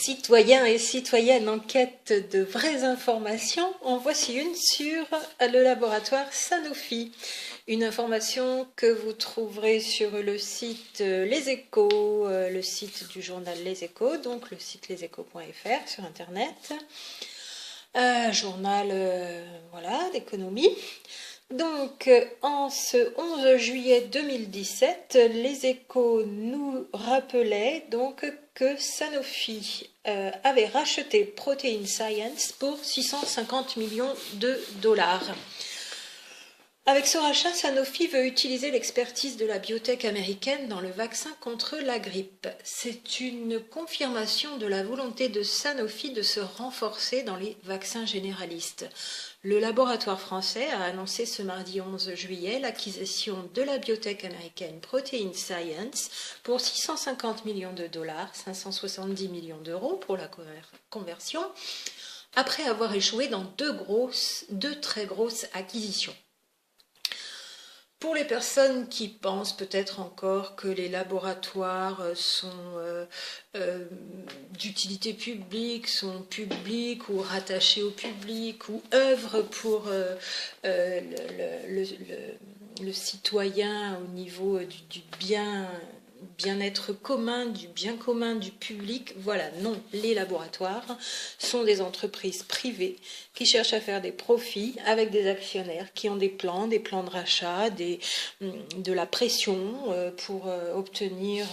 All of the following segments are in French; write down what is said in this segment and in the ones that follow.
Citoyens et citoyennes en quête de vraies informations, en voici une sur le laboratoire Sanofi. Une information que vous trouverez sur le site Les Échos, le site du journal Les Échos, donc le site leséchos.fr sur Internet. Journal voilà, d'économie. Donc, en ce 11 juillet 2017, les Échos nous rappelaient donc que Sanofi avait racheté Protein Science pour 650 millions de dollars. Avec ce rachat, Sanofi veut utiliser l'expertise de la biotech américaine dans le vaccin contre la grippe. C'est une confirmation de la volonté de Sanofi de se renforcer dans les vaccins généralistes. Le laboratoire français a annoncé ce mardi 11 juillet l'acquisition de la biotech américaine Protein Science pour 650 millions de dollars, 570 millions d'euros pour la conversion, après avoir échoué dans deux très grosses acquisitions. Pour les personnes qui pensent peut-être encore que les laboratoires sont d'utilité publique, sont publics ou rattachés au public ou œuvrent pour le citoyen au niveau du bien-être commun, du bien commun du public, voilà, non, les laboratoires sont des entreprises privées qui cherchent à faire des profits avec des actionnaires qui ont des plans de rachat, de la pression pour obtenir,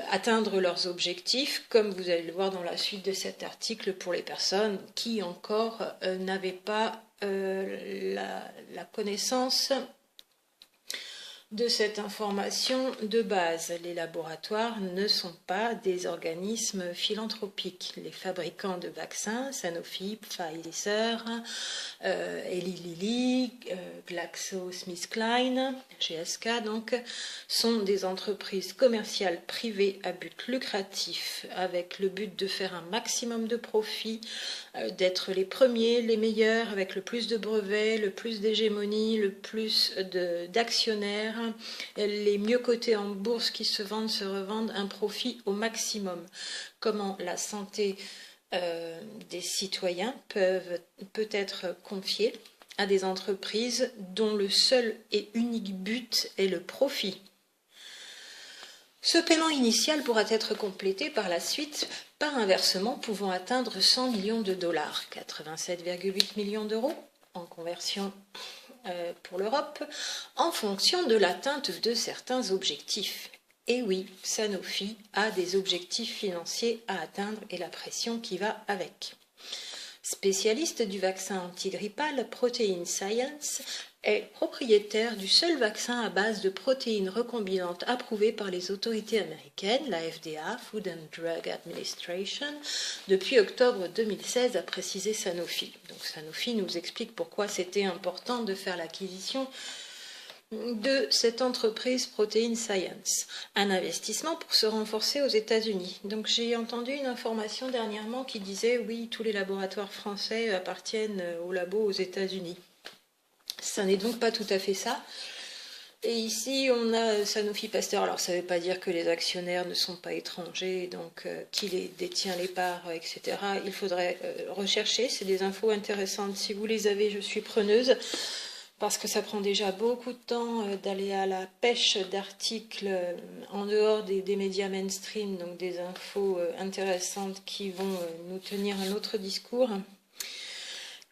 atteindre leurs objectifs, comme vous allez le voir dans la suite de cet article pour les personnes qui encore n'avaient pas la connaissance de cette information de base. Les laboratoires ne sont pas des organismes philanthropiques. Les fabricants de vaccins, Sanofi, Pfizer, Eli Lilly, GlaxoSmithKline, GSK, donc, sont des entreprises commerciales privées à but lucratif, avec le but de faire un maximum de profit, d'être les premiers, les meilleurs, avec le plus de brevets, le plus d'hégémonie, le plus d'actionnaires, les mieux cotés en bourse qui se revendent un profit au maximum. Comment la santé des citoyens peut être confiée à des entreprises dont le seul et unique but est le profit. Ce paiement initial pourra être complété par la suite par un versement pouvant atteindre 100 millions de dollars, 87,8 millions d'euros en conversion pour l'Europe, en fonction de l'atteinte de certains objectifs. Et oui, Sanofi a des objectifs financiers à atteindre et la pression qui va avec. Spécialiste du vaccin antigrippal, Protein Science est propriétaire du seul vaccin à base de protéines recombinantes approuvé par les autorités américaines, la FDA, Food and Drug Administration, depuis octobre 2016, a précisé Sanofi. Donc Sanofi nous explique pourquoi c'était important de faire l'acquisition de cette entreprise Protein Science, un investissement pour se renforcer aux États-Unis. Donc j'ai entendu une information dernièrement qui disait oui, tous les laboratoires français appartiennent au labo aux États-Unis. Ça n'est donc pas tout à fait ça. Et ici, on a Sanofi Pasteur. Alors, ça ne veut pas dire que les actionnaires ne sont pas étrangers, donc qui les détient les parts, etc. Il faudrait rechercher. C'est des infos intéressantes. Si vous les avez, je suis preneuse. Parce que ça prend déjà beaucoup de temps d'aller à la pêche d'articles en dehors des médias mainstream, donc des infos intéressantes qui vont nous tenir un autre discours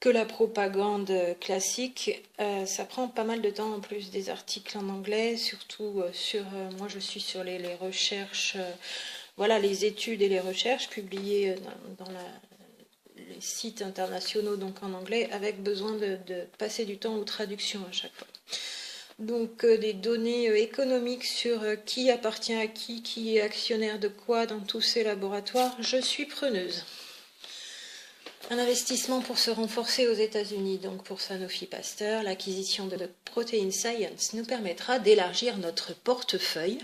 que la propagande classique. Ça prend pas mal de temps en plus des articles en anglais, surtout sur, moi je suis sur les recherches, voilà les études et les recherches publiées dans les sites internationaux donc en anglais, avec besoin de passer du temps aux traductions à chaque fois. Donc des données économiques sur qui appartient à qui est actionnaire de quoi dans tous ces laboratoires, je suis preneuse. Un investissement pour se renforcer aux États-Unis, donc pour Sanofi Pasteur, l'acquisition de Protein Science nous permettra d'élargir notre portefeuille.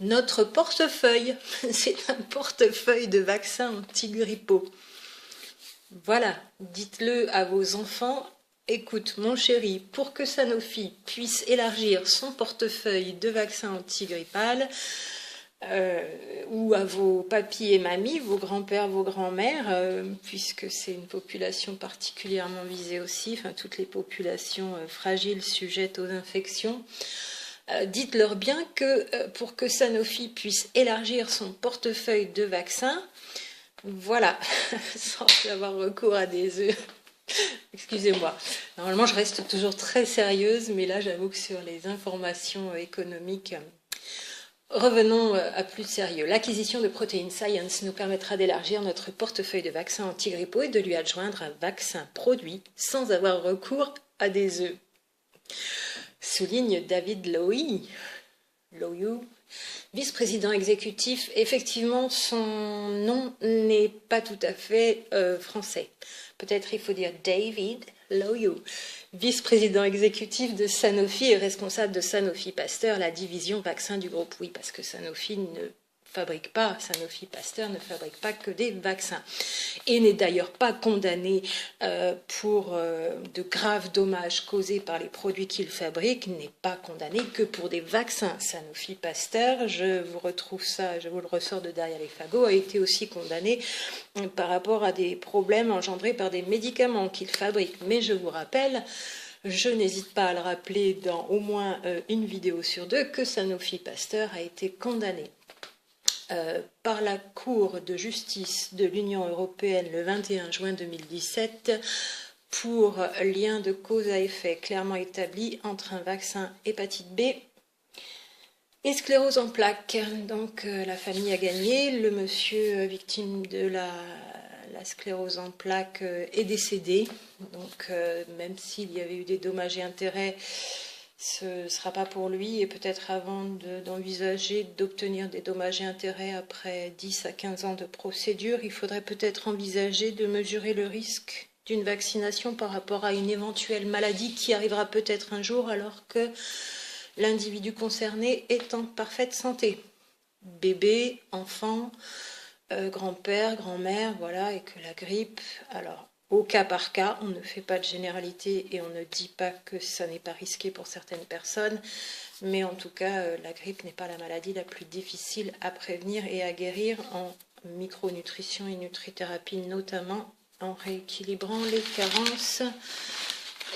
Notre portefeuille, c'est un portefeuille de vaccins antigrippaux. Voilà, dites-le à vos enfants. Écoute, mon chéri, pour que Sanofi puisse élargir son portefeuille de vaccins antigrippales, ou à vos papis et mamies, vos grands-pères, vos grands-mères, puisque c'est une population particulièrement visée aussi, enfin toutes les populations fragiles sujettes aux infections. Dites-leur bien que pour que Sanofi puisse élargir son portefeuille de vaccins, voilà, sans avoir recours à des œufs. Excusez-moi. Normalement, je reste toujours très sérieuse, mais là, j'avoue que sur les informations économiques, revenons à plus sérieux. L'acquisition de Protein Science nous permettra d'élargir notre portefeuille de vaccins anti-grippaux et de lui adjoindre un vaccin produit sans avoir recours à des œufs. Souligne David Lowy, vice-président exécutif. Effectivement, son nom n'est pas tout à fait français. Peut-être il faut dire David Lowy, vice-président exécutif de Sanofi et responsable de Sanofi Pasteur, la division vaccin du groupe. Oui, parce que Sanofi Pasteur ne fabrique pas que des vaccins et n'est d'ailleurs pas condamné pour de graves dommages causés par les produits qu'il fabrique, n'est pas condamné que pour des vaccins. Sanofi Pasteur, je vous retrouve ça, je vous le ressors de derrière les fagots, a été aussi condamné par rapport à des problèmes engendrés par des médicaments qu'il fabrique. Mais je vous rappelle, je n'hésite pas à le rappeler dans au moins une vidéo sur deux, que Sanofi Pasteur a été condamné par la Cour de justice de l'Union européenne le 21 juin 2017 pour lien de cause à effet clairement établi entre un vaccin hépatite B et sclérose en plaques. Donc la famille a gagné, le monsieur victime de la sclérose en plaques est décédé. Donc même s'il y avait eu des dommages et intérêts, ce ne sera pas pour lui, et peut-être avant d'envisager d'obtenir des dommages et intérêts après 10 à 15 ans de procédure, il faudrait peut-être envisager de mesurer le risque d'une vaccination par rapport à une éventuelle maladie qui arrivera peut-être un jour alors que l'individu concerné est en parfaite santé. Bébé, enfant, grand-père, grand-mère, voilà, et que la grippe, alors au cas par cas, on ne fait pas de généralité et on ne dit pas que ça n'est pas risqué pour certaines personnes, mais en tout cas, la grippe n'est pas la maladie la plus difficile à prévenir et à guérir en micronutrition et nutrithérapie, notamment en rééquilibrant les carences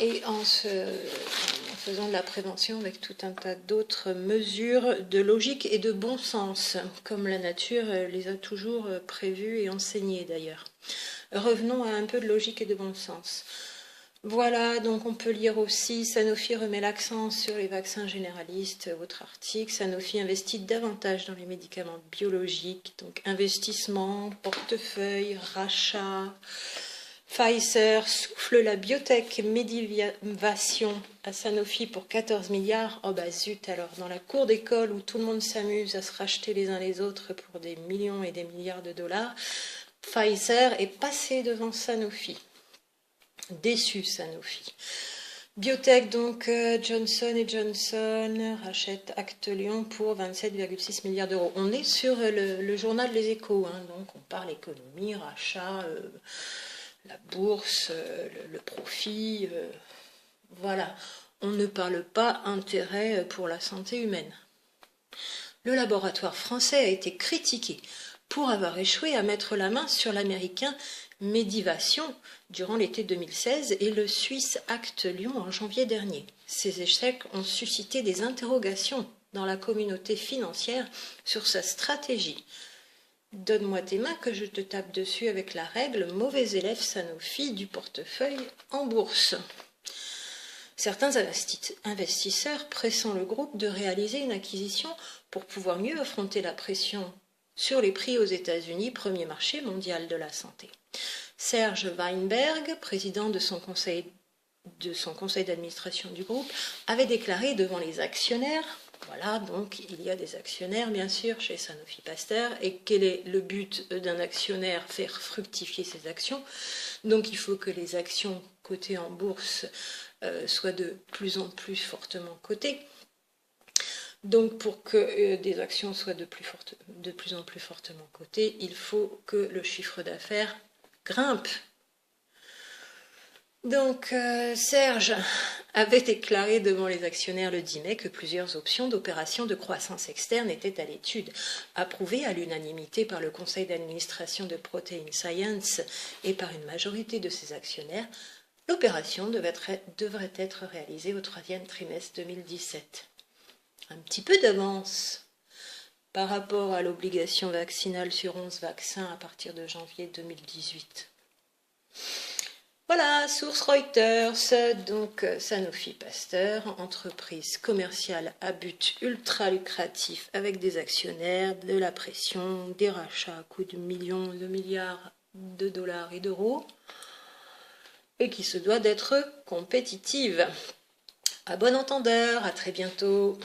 et en faisant de la prévention avec tout un tas d'autres mesures de logique et de bon sens, comme la nature les a toujours prévues et enseignées d'ailleurs. Revenons à un peu de logique et de bon sens. Voilà, donc on peut lire aussi, Sanofi remet l'accent sur les vaccins généralistes, autre article, Sanofi investit davantage dans les médicaments biologiques, donc investissement, portefeuille, rachat. Pfizer souffle la biotech Medivation à Sanofi pour 14 milliards. Oh bah zut alors, dans la cour d'école où tout le monde s'amuse à se racheter les uns les autres pour des millions et des milliards de dollars, Pfizer est passé devant Sanofi. Déçu Sanofi. Biotech, donc Johnson & Johnson rachète Actelion pour 27,6 milliards d'euros. On est sur le journal Les Échos, hein, donc on parle économie, rachat, la bourse, le profit, voilà. On ne parle pas intérêt pour la santé humaine. Le laboratoire français a été critiqué pour avoir échoué à mettre la main sur l'américain Medivation durant l'été 2016 et le suisse Actelion en janvier dernier. Ces échecs ont suscité des interrogations dans la communauté financière sur sa stratégie. Donne-moi tes mains que je te tape dessus avec la règle mauvais élève Sanofi du portefeuille en bourse. Certains investisseurs pressant le groupe de réaliser une acquisition pour pouvoir mieux affronter la pression sur les prix aux États-Unis, premier marché mondial de la santé. Serge Weinberg, président de son conseil d'administration du groupe, avait déclaré devant les actionnaires, voilà, donc il y a des actionnaires bien sûr chez Sanofi Pasteur, et quel est le but d'un actionnaire? Faire fructifier ses actions. Donc il faut que les actions cotées en bourse soient de plus en plus fortement cotées. Donc pour que des actions soient de plus en plus fortement cotées, il faut que le chiffre d'affaires grimpe. Donc, Serge avait déclaré devant les actionnaires le 10 mai que plusieurs options d'opérations de croissance externe étaient à l'étude. Approuvées à l'unanimité par le conseil d'administration de Protein Science et par une majorité de ses actionnaires, l'opération devrait être réalisée au troisième trimestre 2017. Un petit peu d'avance par rapport à l'obligation vaccinale sur 11 vaccins à partir de janvier 2018. Voilà, source Reuters, donc Sanofi Pasteur, entreprise commerciale à but ultra lucratif avec des actionnaires, de la pression, des rachats à coût de millions, de milliards de dollars et d'euros, et qui se doit d'être compétitive. À bon entendeur, à très bientôt.